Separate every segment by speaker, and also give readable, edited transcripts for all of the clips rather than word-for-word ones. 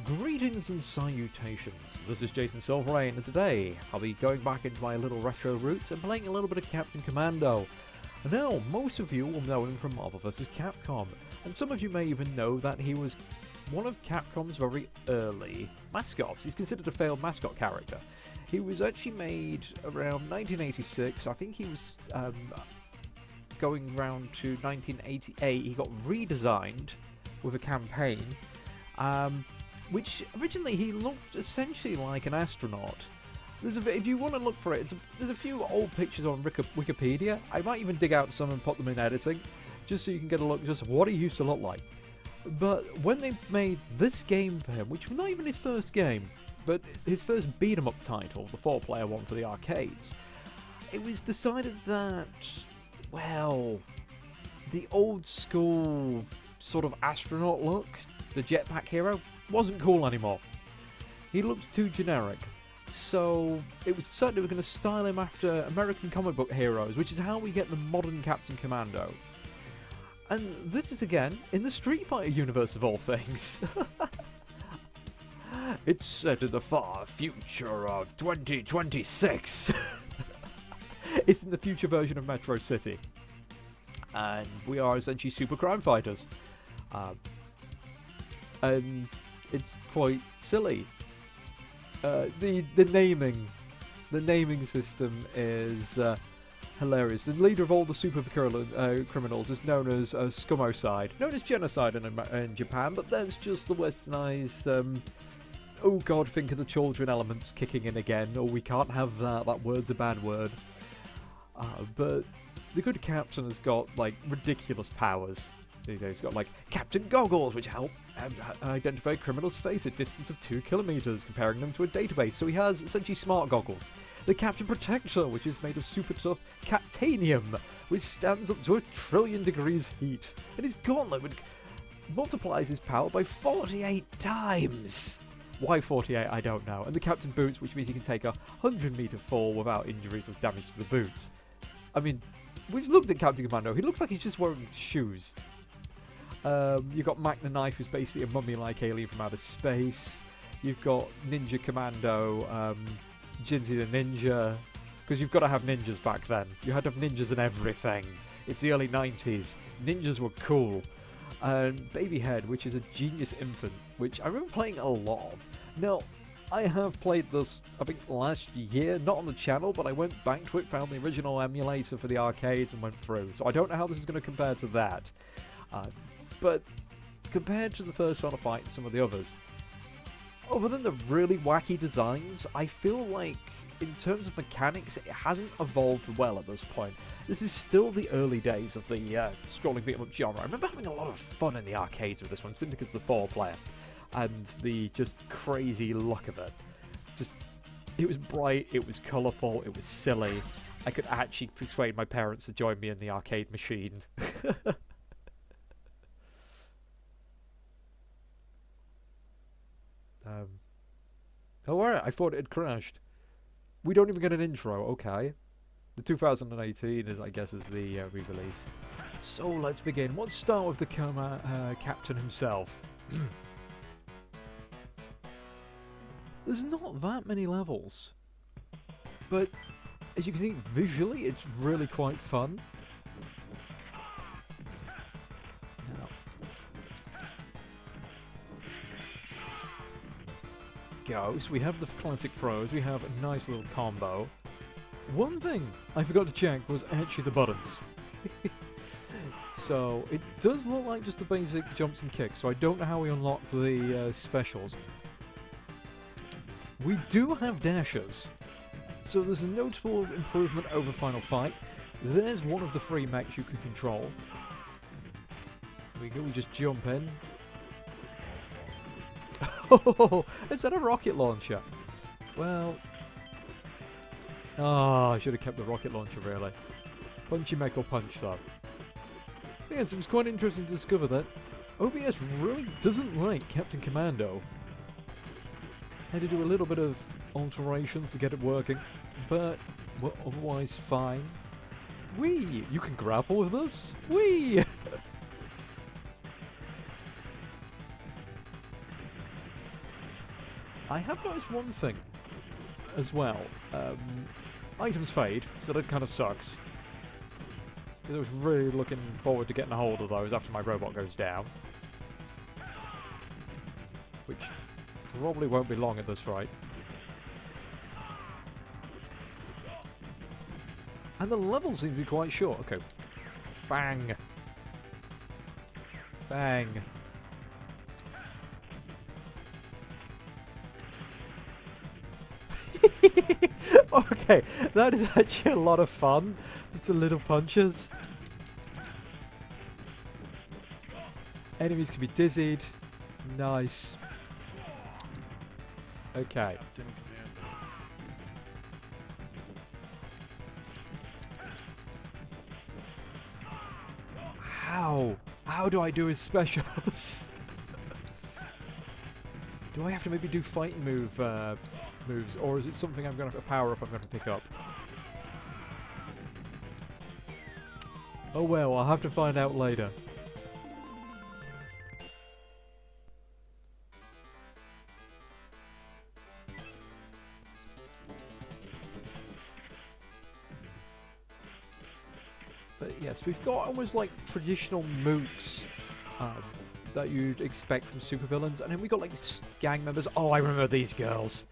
Speaker 1: Greetings and salutations, this is Jason Silverain, and today I'll be going back into my little retro roots and playing a little bit of Captain Commando. Now, most of you will know him from Marvel vs. Capcom, and some of you may even know that he was one of Capcom's very early mascots. He's considered a failed mascot character. He was actually made around 1986, I think he was going round to 1988, he got redesigned with a campaign. Which originally he looked essentially like an astronaut. If you want to look for it, there's a few old pictures on Wikipedia. I might even dig out some and put them in editing, just so you can get a look just of what he used to look like. But when they made this game for him, which was not even his first game, but his first beat-em-up title, the 4-player one for the arcades, it was decided that, well, the old school sort of astronaut look, the jetpack hero, wasn't cool anymore. He looked too generic. So it was decided they were going to style him after American comic book heroes, which is how we get the modern Captain Commando. And this is again in the Street Fighter universe of all things. It's set in the far future of 2026. It's in the future version of Metro City. And we are essentially super crime fighters. And it's quite silly. The naming system is hilarious. The leader of all the super criminals is known as Scumocide, known as genocide in Japan, but there's just the westernized, oh god, think of the children elements kicking in again. Oh, we can't have that. That word's a bad word. But the good captain has got like ridiculous powers. He's got like Captain Goggles, which help identify criminals' face at a distance of 2 kilometers, comparing them to a database. So he has essentially smart goggles. The Captain Protector, which is made of super tough Captanium, which stands up to 1 trillion degrees heat. And his gauntlet multiplies his power by 48 times. Why 48? I don't know. And the Captain Boots, which means he can take a 100-meter fall without injuries or damage to the boots. I mean, we've looked at Captain Commando. He looks like he's just wearing shoes. You've got Magna Knife, who's basically a mummy-like alien from outer space. You've got Ninja Commando, Jinzy the Ninja, because you've got to have ninjas back then. You had to have ninjas in everything. It's the early 90s. Ninjas were cool. And Babyhead, which is a genius infant, which I remember playing a lot of. Now, I have played this, I think, last year, not on the channel, but I went back to it, found the original emulator for the arcades and went through. So I don't know how this is going to compare to that. But compared to the first Final Fight and some of the others, other than the really wacky designs, I feel like in terms of mechanics, it hasn't evolved well at this point. This is still the early days of the scrolling beat-em-up genre. I remember having a lot of fun in the arcades with this one, simply because of the 4-player and the just crazy look of it. It was bright, it was colourful, it was silly. I could actually persuade my parents to join me in the arcade machine. Oh, alright, I thought it had crashed. We don't even get an intro, okay. The 2018 is, I guess, is the re-release. So let's begin. Let's start with the captain himself. There's not that many levels, but as you can see, visually, it's really quite fun. So we have the classic throws, we have a nice little combo. One thing I forgot to check was actually the buttons. So it does look like just the basic jumps and kicks, so I don't know how we unlock the specials. We do have dashes, so there's a notable improvement over Final Fight. There's one of the 3 mechs you can control. There we go, we just jump in. Oh, is that a rocket launcher? Well, I should have kept the rocket launcher, really. Punchy mech or punch, though. Yes, it was quite interesting to discover that OBS really doesn't like Captain Commando. Had to do a little bit of alterations to get it working, but well, otherwise fine. Whee! You can grapple with this? Whee! I have noticed one thing as well. Items fade, so that kind of sucks. I was really looking forward to getting a hold of those after my robot goes down. Which probably won't be long at this rate. And the level seems to be quite short. Okay. Bang. Bang. Okay, that is actually a lot of fun. Just the little punches. Enemies can be dizzied. Nice. Okay. How? How do I do his specials? Do I have to maybe do fighting moves, or is it something I'm going to have to power up I'm going to pick up? Oh well, I'll have to find out later. But yes, we've got almost like traditional mooks that you'd expect from supervillains, and then we got like gang members. Oh, I remember these girls.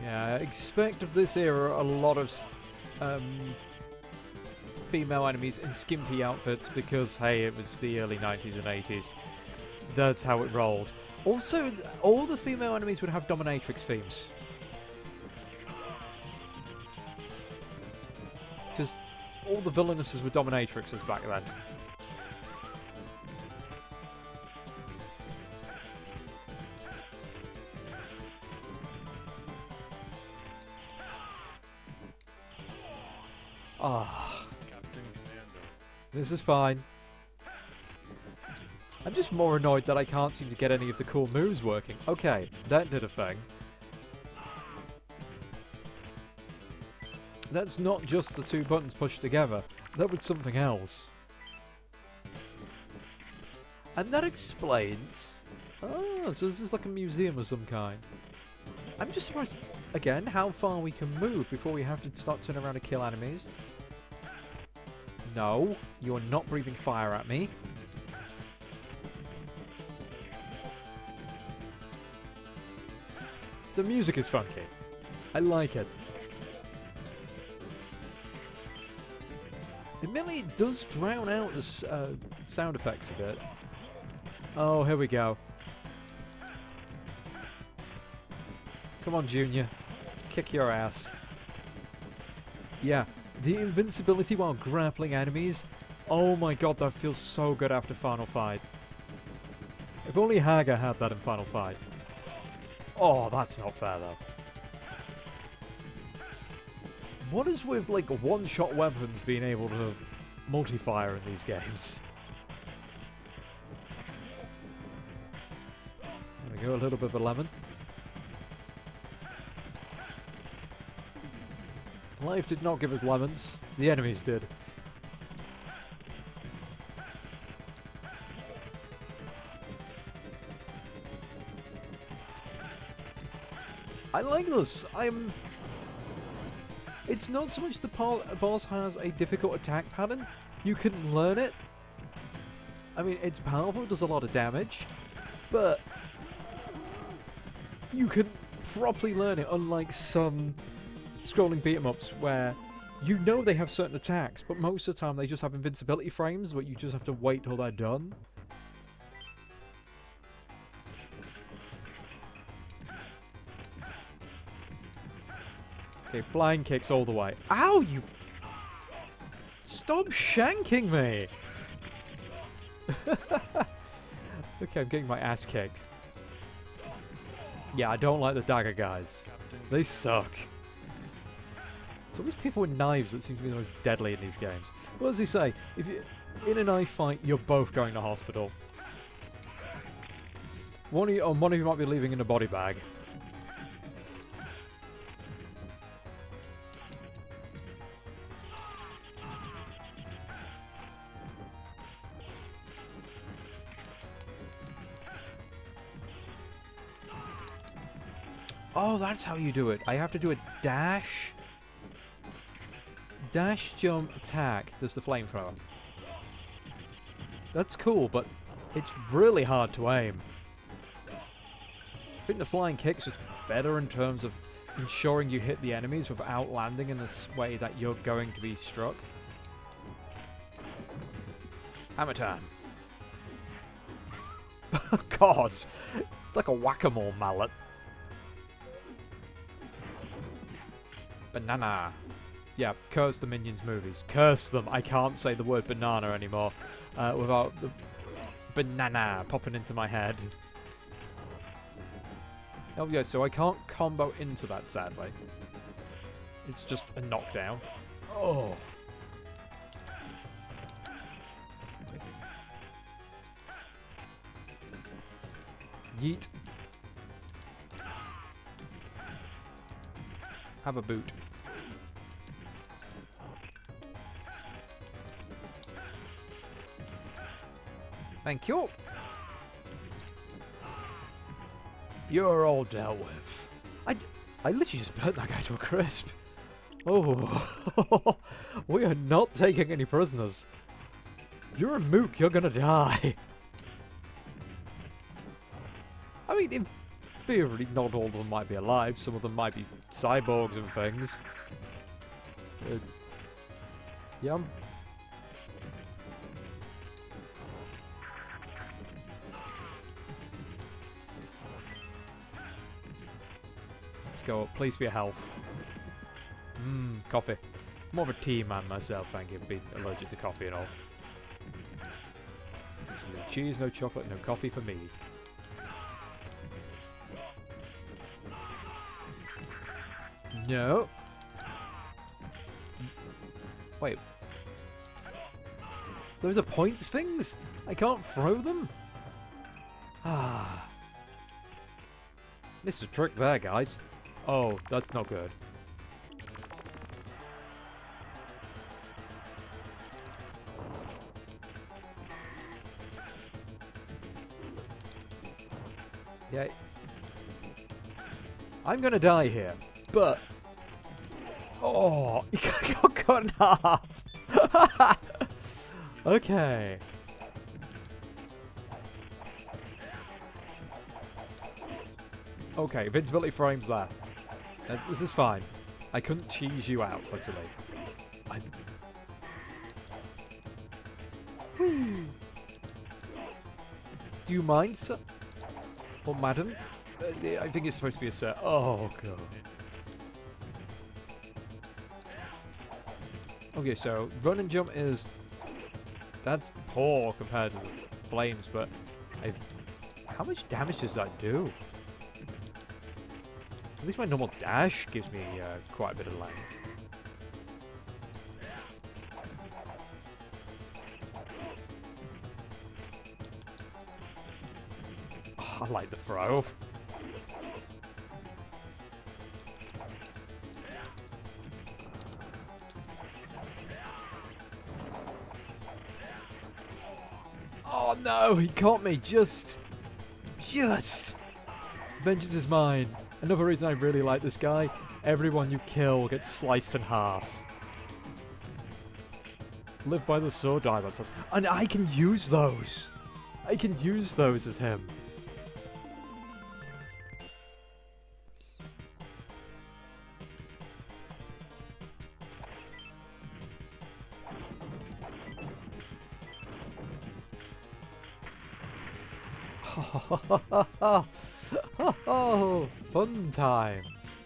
Speaker 1: Yeah, expect of this era a lot of female enemies in skimpy outfits because, hey, it was the early 90s and 80s. That's how it rolled. Also, all the female enemies would have dominatrix themes. Because all the villainesses were dominatrixes back then. Ah, this is fine. I'm just more annoyed that I can't seem to get any of the cool moves working. Okay, that did a thing. That's not just the two buttons pushed together. That was something else. And that explains... Oh, so this is like a museum of some kind. I'm just surprised, again, how far we can move before we have to start turning around to kill enemies. No, you are not breathing fire at me. The music is funky. I like it. Admittedly, it does drown out the sound effects a bit. Oh, here we go. Come on, Junior. Let's kick your ass. Yeah, the invincibility while grappling enemies. Oh my god, that feels so good after Final Fight. If only Haga had that in Final Fight. Oh, that's not fair, though. What is with, like, one-shot weapons being able to multi-fire in these games? There we go, a little bit of a lemon. Life did not give us lemons. The enemies did. I like this. It's not so much the boss has a difficult attack pattern. You can learn it. I mean, it's powerful, it does a lot of damage, but you can properly learn it, unlike some scrolling beat-em-ups where you know they have certain attacks, but most of the time they just have invincibility frames, but you just have to wait till they're done. Okay, flying kicks all the way. Ow, you... Stop shanking me! Okay, I'm getting my ass kicked. Yeah, I don't like the dagger guys. They suck. It's always people with knives that seem to be the most deadly in these games. What does he say? If you're in a knife fight, you're both going to hospital. One of you might be leaving in a body bag. Oh, that's how you do it. I have to do a dash. Dash, jump, attack. Does the flamethrower. That's cool, but it's really hard to aim. I think the flying kick's just better in terms of ensuring you hit the enemies without landing in this way that you're going to be struck. Hammer time. God. It's like a whack-a-mole mallet. Banana. Yeah, curse the Minions movies. Curse them. I can't say the word banana anymore without the banana popping into my head. Oh yeah, so I can't combo into that, sadly. It's just a knockdown. Oh. Yeet. Have a boot. Thank you. You're all dealt with. I literally just burnt that guy to a crisp. Oh. We are not taking any prisoners. You're a mook, you're gonna die. I mean, in theory, not all of them might be alive. Some of them might be cyborgs and things. Yeah, let's go up. Please for your health. Coffee. More of a tea man myself, thank you. Being allergic to coffee and all. There's no cheese, no chocolate, no coffee for me. No. Wait. Those are points things? I can't throw them? Ah. Missed a trick there, guys. Oh, that's not good. Yeah. I'm gonna die here, but... Oh, you got cut in half. Okay. Okay, invincibility frames there. This is fine. I couldn't cheese you out, literally. Do you mind, sir? Or madam? I think it's supposed to be a sir. Oh, God. Okay, so run and jump is... That's poor compared to the flames, but... How much damage does that do? At least my normal dash gives me quite a bit of length. Oh, I like the throw. Oh no, he caught me, just. Vengeance is mine. Another reason I really like this guy, everyone you kill gets sliced in half. Live by the sword, die by the sword. And I can use those. I can use those as him. Oh, fun times.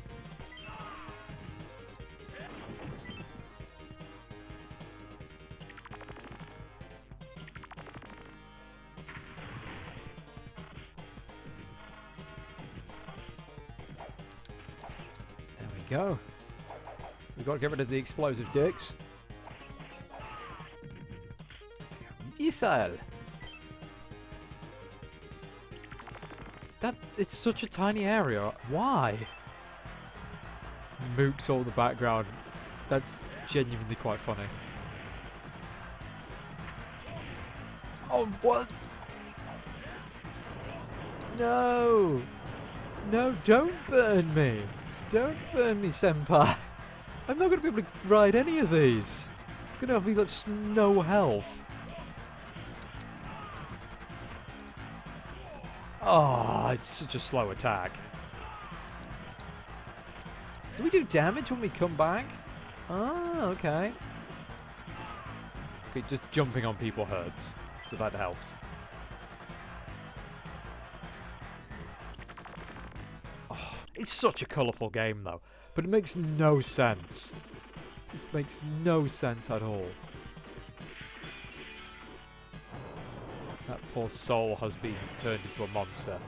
Speaker 1: There we go. We've got to get rid of the explosive dicks. Missile. It's such a tiny area. Why? Mooks all in the background. That's genuinely quite funny. Oh, what? No! No, don't burn me. Don't burn me, senpai. I'm not going to be able to ride any of these. It's going to have me like no health. Oh, it's such a slow attack. Do we do damage when we come back? Ah, okay. Okay, just jumping on people hurts, so that helps. Oh, it's such a colourful game, though. But it makes no sense. This makes no sense at all. That poor soul has been turned into a monster.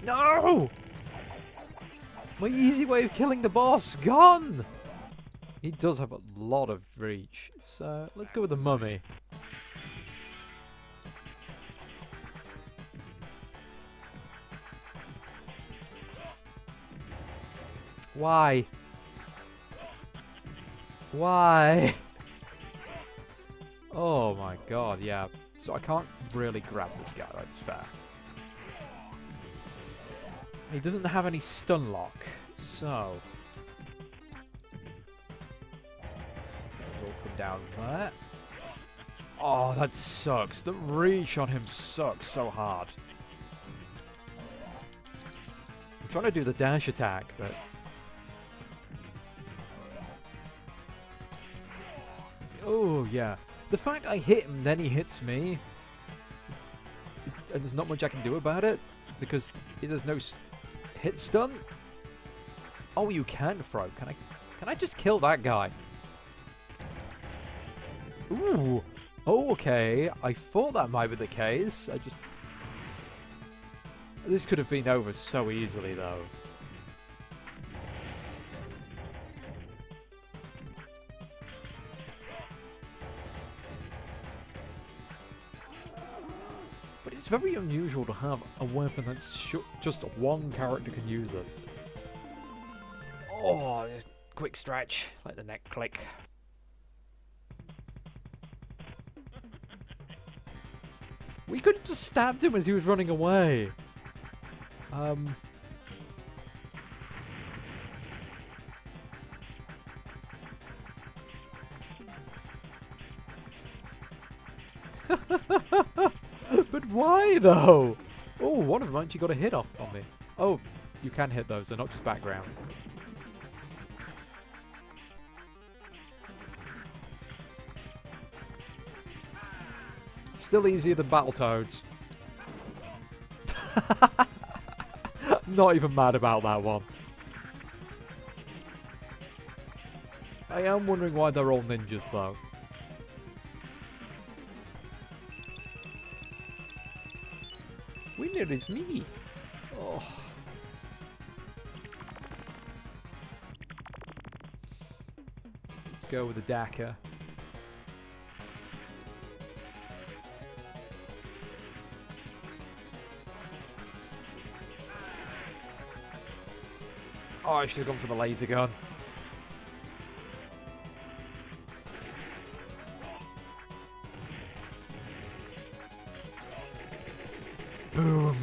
Speaker 1: No! My easy way of killing the boss, gone! He does have a lot of reach, so let's go with the mummy. Why? Why? Oh my god, yeah. So I can't really grab this guy, that's fair. He doesn't have any stun lock, so... We'll come down there. Oh, that sucks. The reach on him sucks so hard. I'm trying to do the dash attack, but... Oh, yeah. The fact I hit him, then he hits me, and there's not much I can do about it, because there's no hit stun. Oh, you can throw. Can I just kill that guy? Ooh. Oh, okay. I thought that might be the case. This could have been over so easily, though. But it's very unusual to have a weapon that's just one character can use it. Oh, just quick stretch. Let the neck click. We could have just stabbed him as he was running away. But why, though? Oh, one of them actually got a hit off on me. Oh, you can hit those, they're not just background. Still easier than Battletoads. Not even mad about that one. I am wondering why they're all ninjas, though. Winner is me. Oh. Let's go with the Daka. Oh, I should have gone for the laser gun. Boom.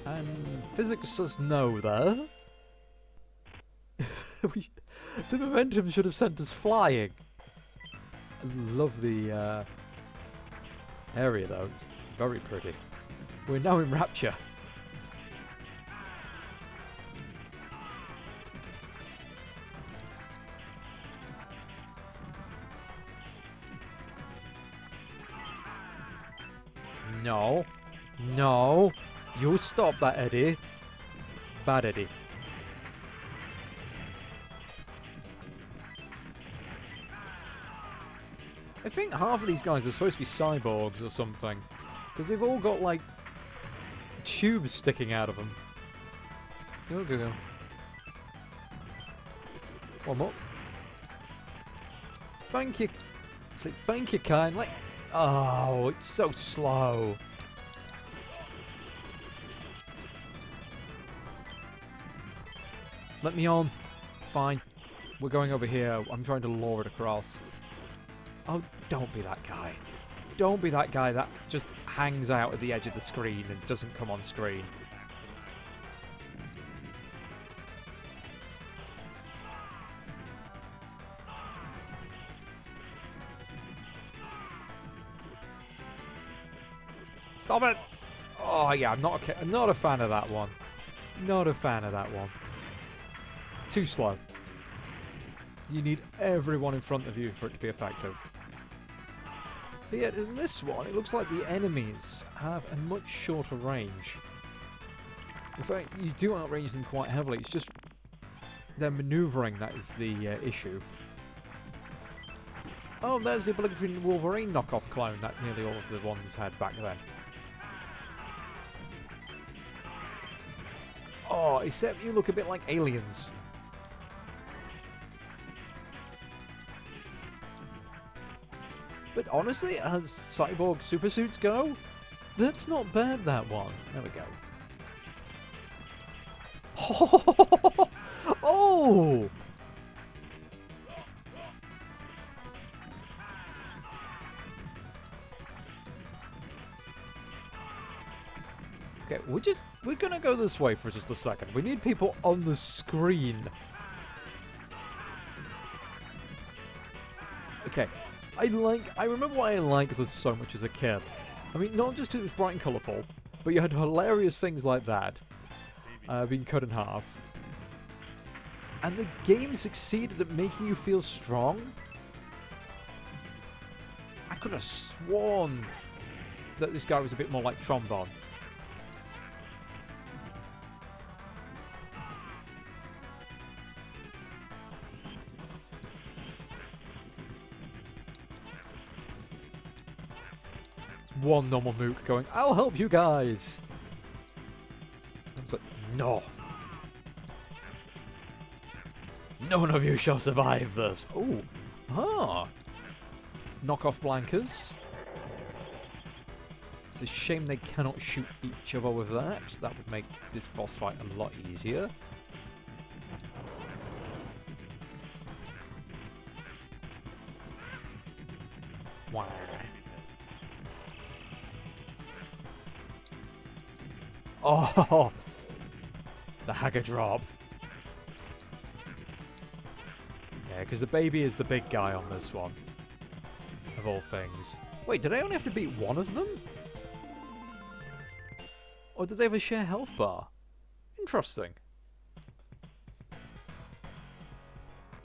Speaker 1: And physics says no there. The momentum should have sent us flying. I love the area though, it's very pretty. We're now in Rapture. No. No. You stop that, Eddie. Bad Eddie. I think half of these guys are supposed to be cyborgs or something. Because they've all got, like, tubes sticking out of them. Go, go, go. One more. Thank you. Say thank you kindly. Oh, it's so slow. Let me on. Fine. We're going over here. I'm trying to lure it across. Oh, don't be that guy. Don't be that guy that just hangs out at the edge of the screen and doesn't come on screen. Stop it! Oh yeah, I'm not a fan of that one. Not a fan of that one. Too slow. You need everyone in front of you for it to be effective. But yet in this one, it looks like the enemies have a much shorter range. In fact, you do outrange them quite heavily. It's just their manoeuvring that is the issue. Oh, there's the obligatory Wolverine knockoff clone that nearly all of the ones had back then. Oh, except you look a bit like aliens. But honestly, as cyborg supersuits go, that's not bad, that one. There we go. Oh! Okay, we're gonna go this way for just a second. We need people on the screen. Okay. I remember why I liked this so much as a kid. I mean, not just because it was bright and colourful, but you had hilarious things like that being cut in half. And the game succeeded at making you feel strong. I could have sworn that this guy was a bit more like Trombone. One normal mook going, I'll help you guys. I was like, no. None of you shall survive this. Ooh. Ah. Knock off blankers. It's a shame they cannot shoot each other with that. That would make this boss fight a lot easier. Wow. Oh, the Hagger drop. Yeah, because the baby is the big guy on this one. Of all things. Wait, did I only have to beat one of them? Or did they have a share health bar? Interesting.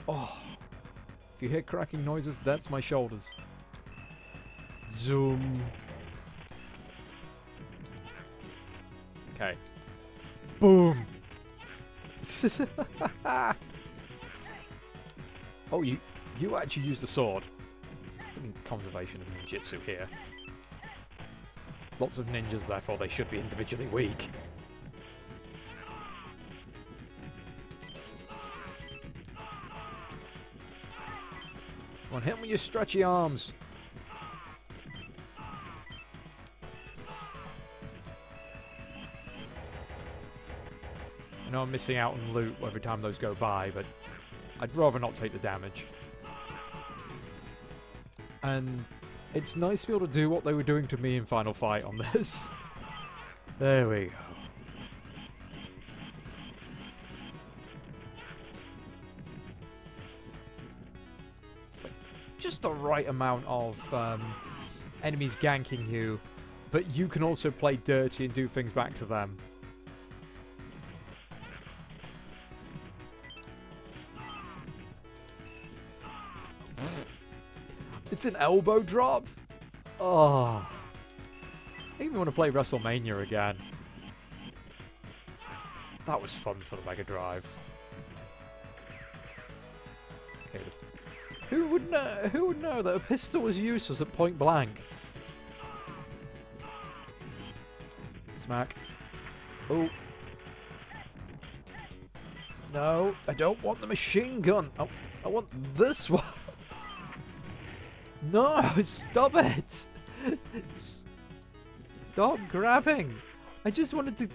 Speaker 1: Oh. If you hear cracking noises, that's my shoulders. Zoom. Okay. Boom! Oh, you actually used the sword. Conservation of ninjutsu here. Lots of ninjas, therefore they should be individually weak. Come on, hit him with your stretchy arms. I know I'm missing out on loot every time those go by, but I'd rather not take the damage. And it's nice to be able to do what they were doing to me in Final Fight on this. There we go. It's like just the right amount of enemies ganking you, but you can also play dirty and do things back to them. It's an elbow drop? Oh. I even want to play WrestleMania again. That was fun for the Mega Drive. Okay. Who would know that a pistol was useless at point blank? Smack. Oh. No, I don't want the machine gun. Oh, I want this one. No, stop it! Stop grabbing! I just wanted to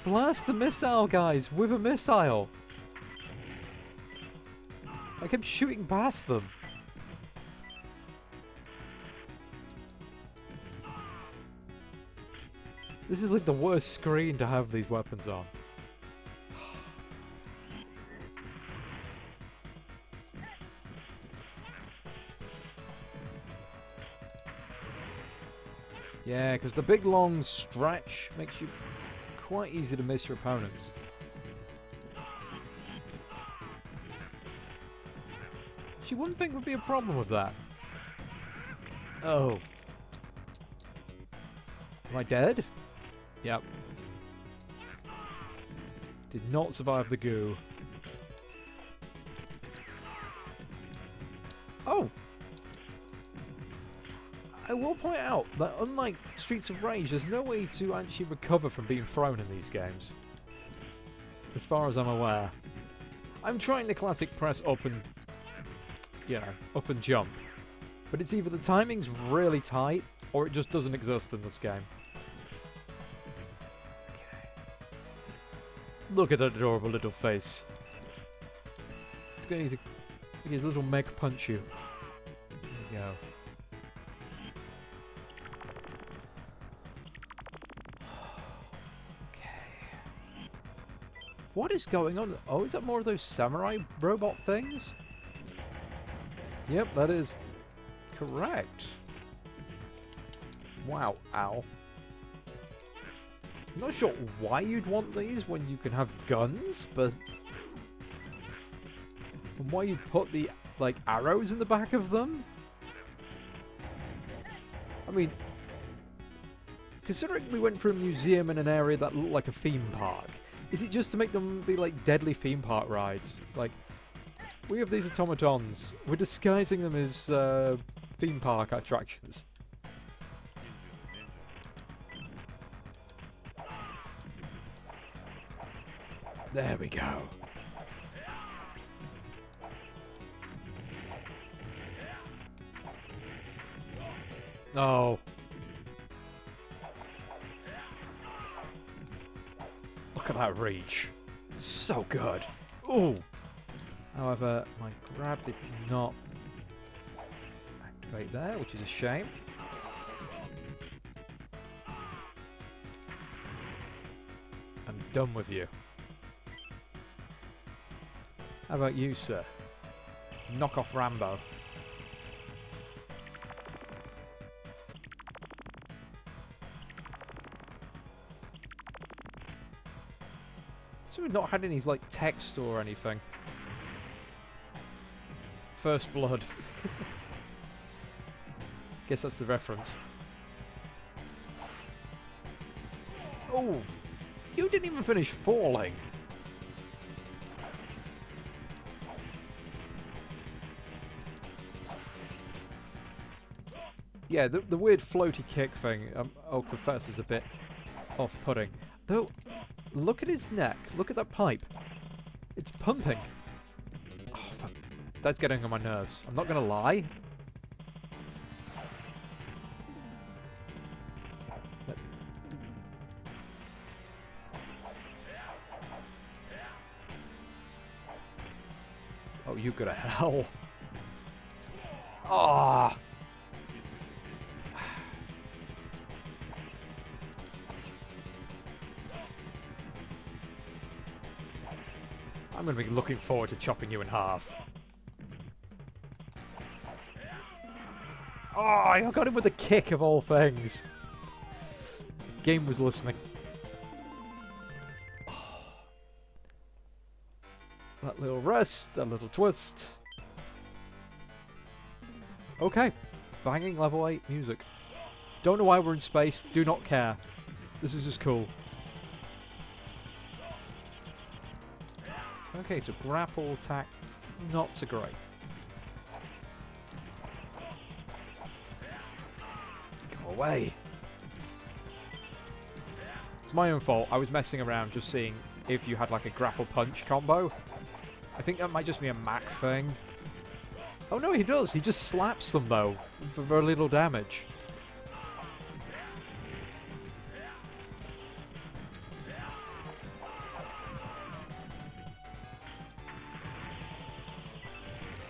Speaker 1: blast the missile, guys, with a missile. I kept shooting past them. This is like the worst screen to have these weapons on. Yeah, because the big long stretch makes you quite easy to miss your opponents. Actually, one thing would be a problem with that. Oh. Am I dead? Yep. Did not survive the goo. Oh! I will point out that unlike Streets of Rage, there's no way to actually recover from being thrown in these games. As far as I'm aware. I'm trying the classic press up and, you know, up and jump. But it's either the timing's really tight, or it just doesn't exist in this game. Okay. Look at that adorable little face. It's going to make his little meg punch you. There you go. What is going on? Oh, is that more of those samurai robot things? Yep, that is correct. Wow, ow. I'm not sure why you'd want these when you can have guns, but... and why you'd put the, like, arrows in the back of them? I mean... considering we went for a museum in an area that looked like a theme park, is it just to make them be like deadly theme park rides? It's like, we have these automatons. We're disguising them as theme park attractions. There we go. Oh. Look at that reach. So good. Ooh. However, my grab did not activate there, which is a shame. I'm done with you. How about you, sir? Knock off Rambo. So we've not had any like text or anything. First blood. Guess that's the reference. Oh, you didn't even finish falling. Yeah, the weird floaty kick thing, I'll confess, is a bit off-putting. Though, look at his neck. Look at that pipe. It's pumping. Oh, fuck. That's getting on my nerves. I'm not going to lie. Oh, you go to hell. Ah. Oh. I'm going to be looking forward to chopping you in half. Oh, I got him with a kick of all things. The game was listening. Oh. That little rest, that little twist. Okay. Banging level 8 music. Don't know why we're in space. Do not care. This is just cool. Okay, so grapple attack, not so great. Go away. It's my own fault. I was messing around just seeing if you had like a grapple punch combo. I think that might just be a Mac thing. Oh no, he does. He just slaps them though, for very little damage.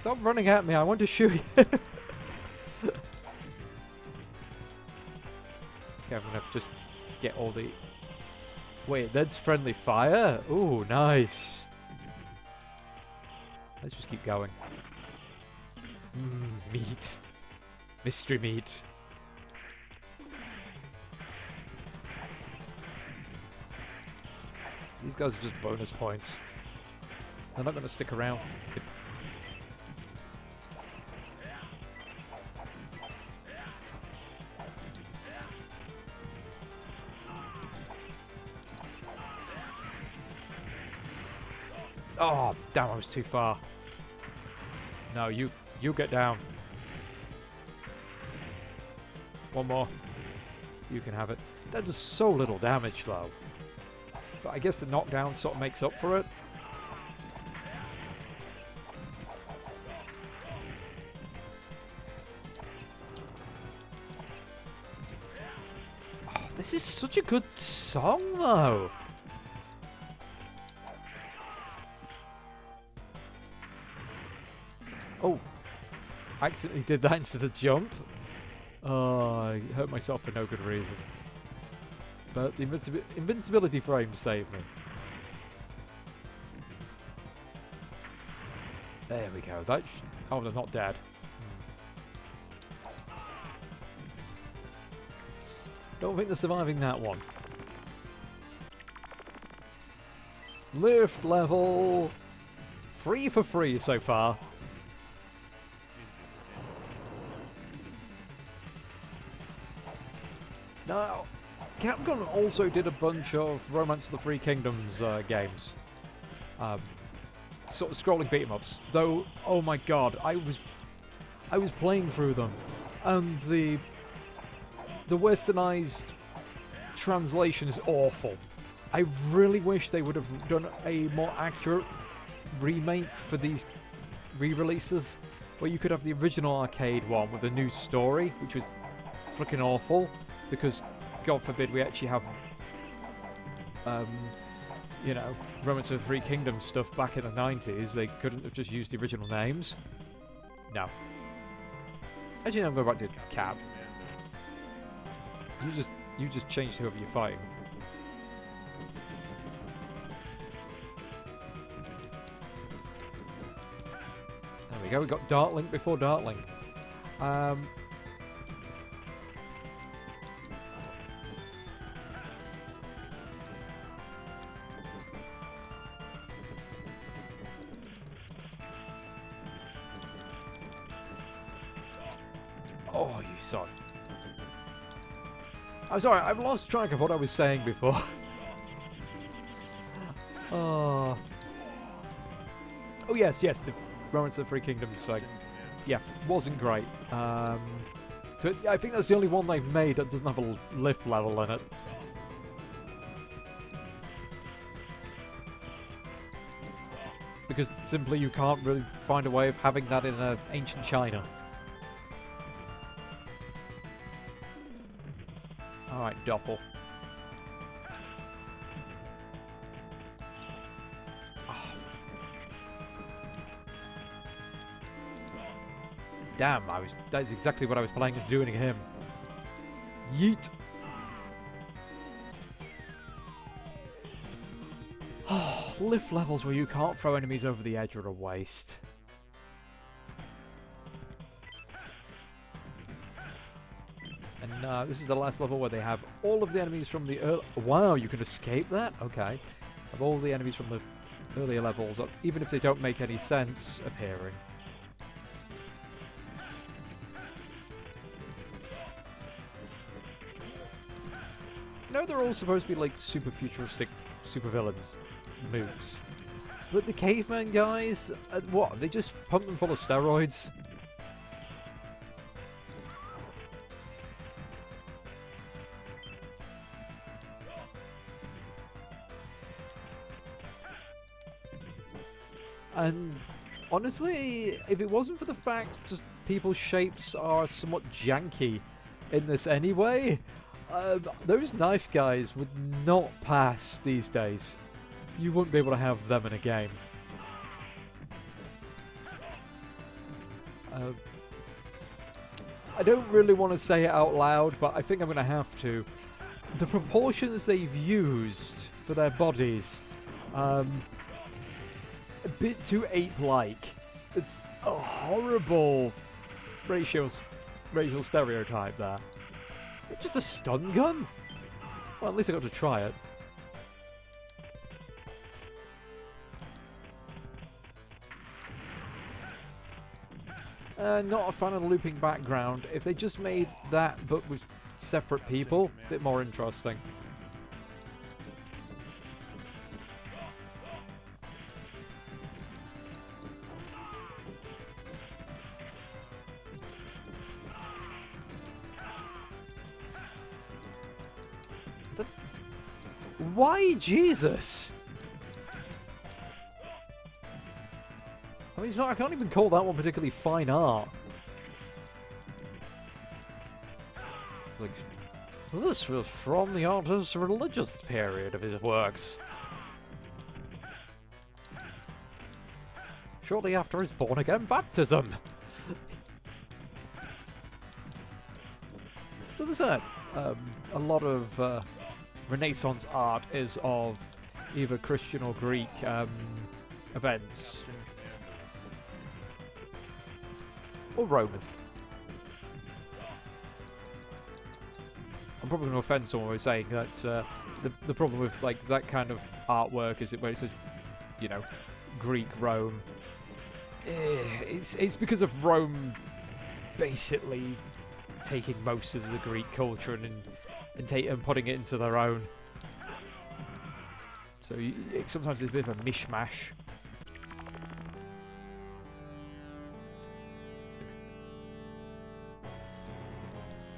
Speaker 1: Stop running at me, I want to shoot you. Okay, I'm gonna just get all the... Wait, that's friendly fire? Ooh, nice. Let's just keep going. Meat. Mystery meat. These guys are just bonus points. They're not going to stick around. Oh, damn, I was too far. No, you get down. One more. You can have it. That does so little damage, though. But I guess the knockdown sort of makes up for it. Oh, this is such a good song, though. Oh, I accidentally did that instead of jump. Oh, I hurt myself for no good reason. But the invincibility frame saved me. There we go. Oh, they're not dead. Don't think they're surviving that one. Lift level 3 for free so far. Now, Capcom also did a bunch of Romance of the Three Kingdoms games. Sort of scrolling beat-em-ups. Though, oh my god, I was playing through them, and the westernized translation is awful. I really wish they would have done a more accurate remake for these re-releases, where you could have the original arcade one with a new story, which was freaking awful, because God forbid we actually have, you know, Romance of the Three Kingdoms stuff back in the 90s. They couldn't have just used the original names. No. Actually, no, I'm going back to Cap. You just changed whoever you're fighting. There we go. We got Dartlink before Dartlink. Oh, you sod. I'm sorry, I've lost track of what I was saying before. Oh, yes, the Romance of the Three Kingdoms thing. Yeah, wasn't great. But I think that's the only one they've made that doesn't have a lift level in it. Because simply you can't really find a way of having that in ancient China. Alright, Doppel. Oh. Damn, that's exactly what I was planning on doing to him. Yeet. Oh, lift levels where you can't throw enemies over the edge are a waste. And this is the last level where they have all of the enemies from the early... Wow, you can escape that? Okay. Have all the enemies from the earlier levels, even if they don't make any sense, appearing. No, they're all supposed to be like super futuristic supervillains moves. But the caveman guys, what? They just pump them full of steroids? And honestly, if it wasn't for the fact just people's shapes are somewhat janky in this anyway, those knife guys would not pass these days. You wouldn't be able to have them in a game. I don't really want to say it out loud, but I think I'm going to have to. The proportions they've used for their bodies, a bit too ape-like. It's a horrible racial stereotype there. Is it just a stun gun? Well, at least I got to try it. Not a fan of the looping background. If they just made that but with separate people, a bit more interesting. Why Jesus? I mean, it's not, I can't even call that one particularly fine art. Like, this was from the artist's religious period of his works. Shortly after his born-again baptism. But as I said, a lot of Renaissance art is of either Christian or Greek events. Or Roman. I'm probably going to offend someone by saying that the problem with like that kind of artwork is where it says, you know, Greek, Rome. It's because of Rome basically taking most of the Greek culture and putting it into their own. So sometimes it's a bit of a mishmash.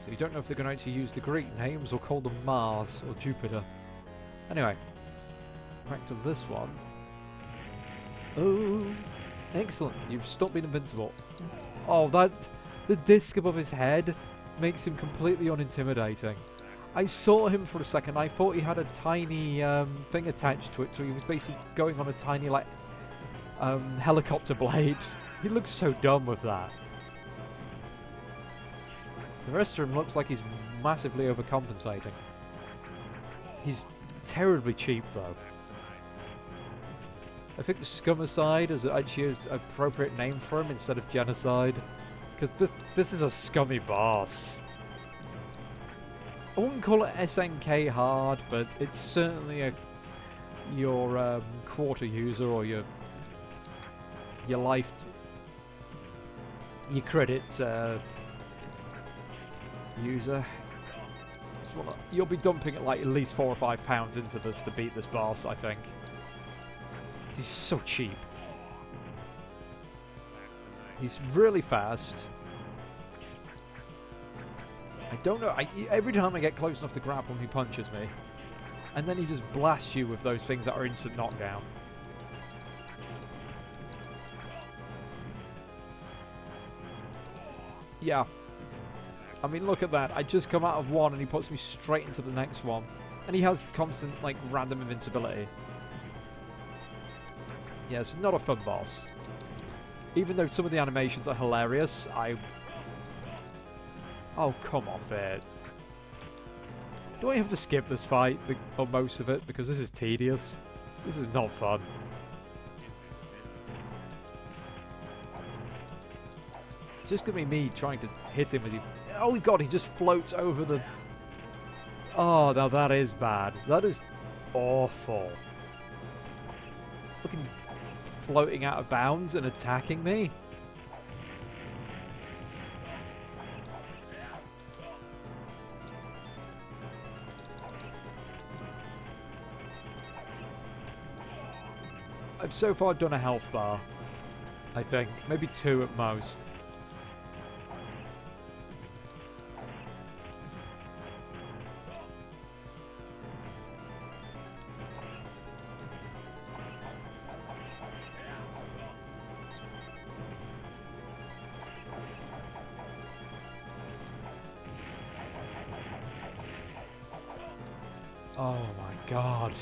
Speaker 1: So you don't know if they're going to actually use the Greek names or call them Mars or Jupiter. Anyway, back to this one. Oh, excellent. You've stopped being invincible. Oh, that's the disc above his head makes him completely unintimidating. I saw him for a second. I thought he had a tiny thing attached to it, so he was basically going on a tiny like helicopter blade. He looks so dumb with that. The rest of him looks like he's massively overcompensating. He's terribly cheap, though. I think the Scumicide is actually an appropriate name for him instead of Genocide. Because this is a scummy boss. I wouldn't call it SNK hard, but it's certainly your quarter user or your credit user. You'll be dumping like at least £4 or £5 into this to beat this boss, I think. 'Cause he's so cheap. He's really fast. I don't know. Every time I get close enough to grapple him, he punches me. And then he just blasts you with those things that are instant knockdown. Yeah. I mean, look at that. I just come out of one and he puts me straight into the next one. And he has constant, like, random invincibility. Yeah, it's not a fun boss. Even though some of the animations are hilarious, Oh, come off it. Do I have to skip this fight, or most of it, because this is tedious? This is not fun. It's just going to be me trying to hit him with Oh god, he just floats over the... Oh, now that is bad. That is awful. Fucking floating out of bounds and attacking me. I've so far done a health bar, I think. Maybe 2 at most. Oh my god.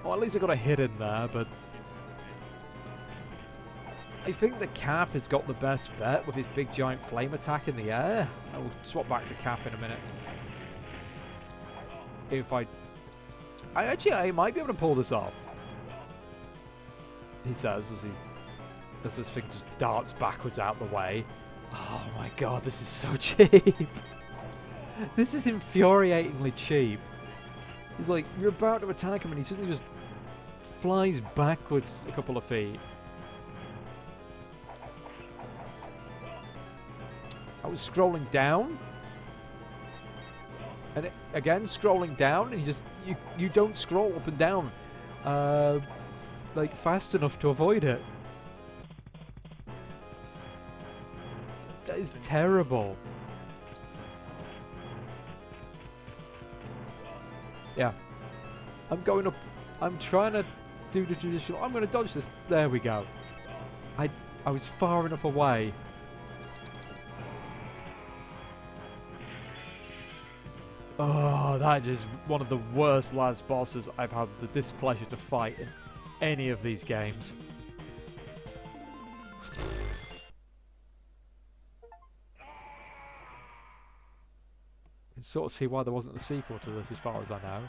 Speaker 1: Oh, at least I got a hit in there, but... I think the Cap has got the best bet with his big giant flame attack in the air. I'll swap back to Cap in a minute. If I might be able to pull this off. He says as this thing just darts backwards out the way. Oh my god, this is so cheap. This is infuriatingly cheap. He's like, you're about to attack him and he suddenly just flies backwards a couple of feet. I was scrolling down. And again, scrolling down, and you don't scroll up and down like fast enough to avoid it. That is terrible. Yeah. I'm going up. I'm trying to do the traditional. I'm going to dodge this. There we go. I was far enough away. Oh, that is one of the worst last bosses I've had the displeasure to fight in any of these games. You can sort of see why there wasn't a sequel to this as far as I know.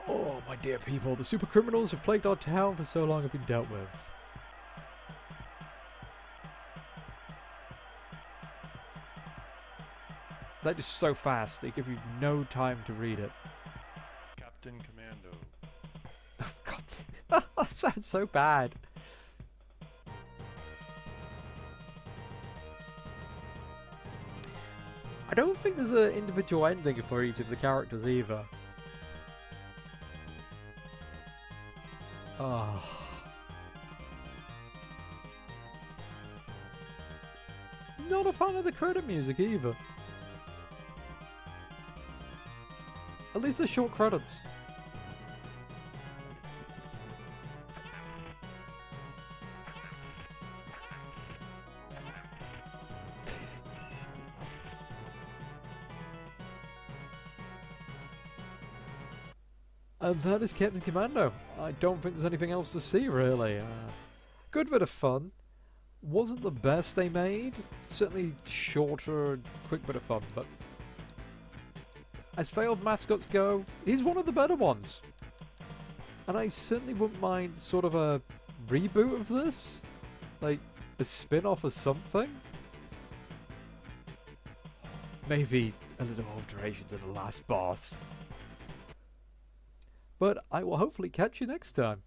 Speaker 1: Oh, my dear people, the super criminals have plagued our town for so long have been dealt with. They're just so fast, they give you no time to read it.
Speaker 2: Captain Commando.
Speaker 1: Oh god, that sounds so bad. I don't think there's an individual ending for each of the characters either. Oh. Not a fan of the credit music either. At least they're short credits. And that is Captain Commando. I don't think there's anything else to see, really. Good bit of fun. Wasn't the best they made. Certainly shorter, quick bit of fun, but as failed mascots go, he's one of the better ones. And I certainly wouldn't mind sort of a reboot of this. Like, a spin-off or something. Maybe a little alteration to the last boss. But I will hopefully catch you next time.